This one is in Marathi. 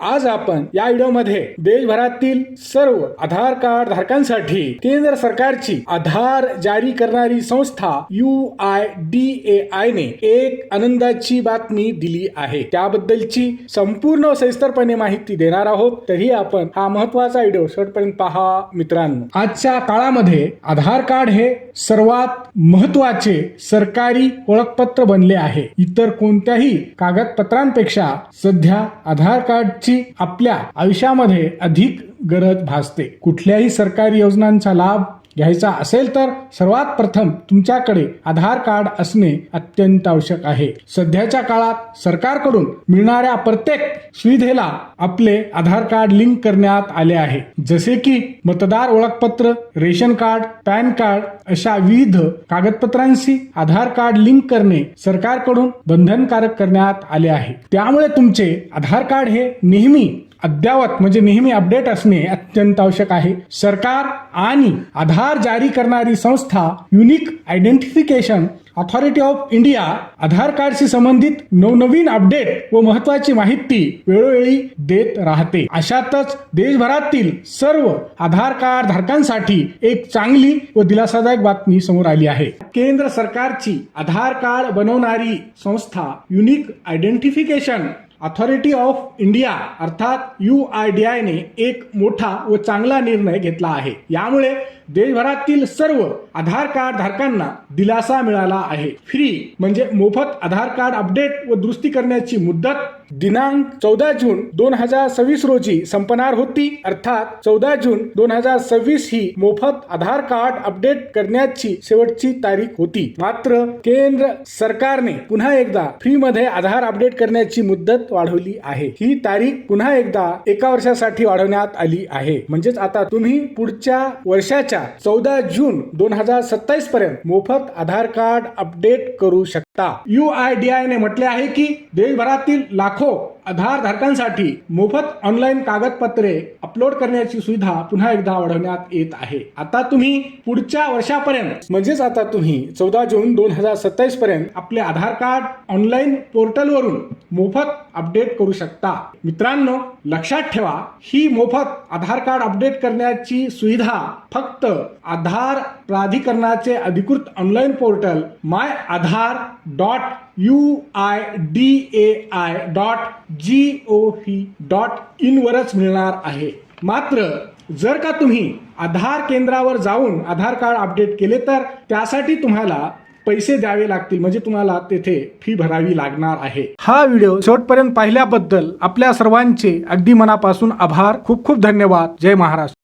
आज आपण या व्हिडिओमध्ये देशभरातील सर्व आधार कार्ड धारकांसाठी केंद्र सरकारची आधार जारी करणारी संस्था UIDAI ने एक आनंदाची बातमी दिली आहे। त्याबद्दलची संपूर्ण सविस्तरपणे माहिती देणार आहोत, तरी आपण हा महत्त्वाचा व्हिडिओ शेवटपर्यंत पहा मित्रांनो। आजच्या काळामध्ये आधार कार्ड हे सर्वात महत्त्वाचे सरकारी ओळखपत्र बनले आहे। इतर कोणत्याही कागदपत्रांपेक्षा सध्या आधार कार्डची आपल्या आयुष्यामध्ये अधिक गरज भासते। कुठल्याही सरकारी योजनांचा लाभ घ्यायचा असेल तर सर्वात प्रथम तुमच्याकडे आधार कार्ड असणे अत्यंत आवश्यक आहे। सध्याच्या काळात सरकारकडून मिळणाऱ्या प्रत्येक सुविधेला आपले आधार कार्ड लिंक करण्यात आले आहे, जसे की मतदार ओळखपत्र, रेशन कार्ड, पॅन कार्ड अशा विविध कागदपत्रांशी आधार कार्ड लिंक करणे सरकारकडून बंधनकारक करण्यात आले आहे। त्यामुळे तुमचे आधार कार्ड हे नेहमी अद्ययावत म्हणजे नेहमी अपडेट असणे अत्यंत आवश्यक आहे। सरकार आणि आधार जारी करणारी संस्था unique identification authority of India Aadhaar कार्डशी संबंधित नवनवीन अपडेट व महत्त्वाची माहिती वेळोवेळी देत राहते। अशातच देशभरातील सर्व आधार कार्ड धारकांसाठी एक चांगली व दिलासादायक बातमी समोर आली आहे। केंद्र सरकारची आधार कार्ड बनवणारी संस्था unique identification authority of India अर्थात UIDAI ने एक मोठा व चांगला निर्णय घेतला आहे। यामुळे देशभरातील सर्व आधार कार्ड धारकांना दिलासा मिळाला आहे। फ्री म्हणजे मोफत आधार कार्ड अपडेट व दुरुस्ती करण्याची मुदत दिनांक 14 जून 2026 रोजी संपणार होती। अर्थात 14 जून 2026 ही मोफत आधार कार्ड अपडेट करण्याची शेवटची तारीख होती। मात्र केंद्र सरकारने पुन्हा एकदा फ्री मध्ये आधार अपडेट करण्याची मुदत वाढवली आहे। ही तारीख पुन्हा एकदा 1 वर्षासाठी वाढवण्यात आली आहे। म्हणजेच आता तुम्ही पुढच्या वर्षाच्या 14 जून 2027 पर्यंत मोफत आधार कार्ड अपडेट करू शकता। UIDAI ने म्हटले आहे की देशभरातील लाखो आधार धारकांसाठी मोफत ऑनलाईन कागदपत्रे अपलोड करण्याची सुविधा पुन्हा एकदा वाढवण्यात येत आहे। आता तुम्ही पुढच्या वर्षापर्यंत म्हणजेच आता तुम्ही 14 जून 2027 पर्यंत आपले आधार कार्ड ऑनलाईन पोर्टलवरून मोफत अपडेट करू शकता। मित्रांनो, लक्षात ठेवा, ही मोफत आधार कार्ड अपडेट करण्याची सुविधा फक्त आधार प्राधिकरणाचे अधिकृत ऑनलाईन पोर्टल myAadhar.uidai.gov.in वरच मिळणार आहे। मात्र जर का तुम्ही आधार केंद्रावर जाऊन आधार कार्ड अपडेट केले तर त्यासाठी तुम्हाला पैसे द्यावे लागतील, म्हणजे तुम्हाला तेथे फी भरावी लागणार आहे। हा व्हिडिओ शेवटपर्यंत पाहिल्याबद्दल आपल्या सर्वांचे अगदी मनापासून आभार। खूप खूप धन्यवाद। जय महाराष्ट्र।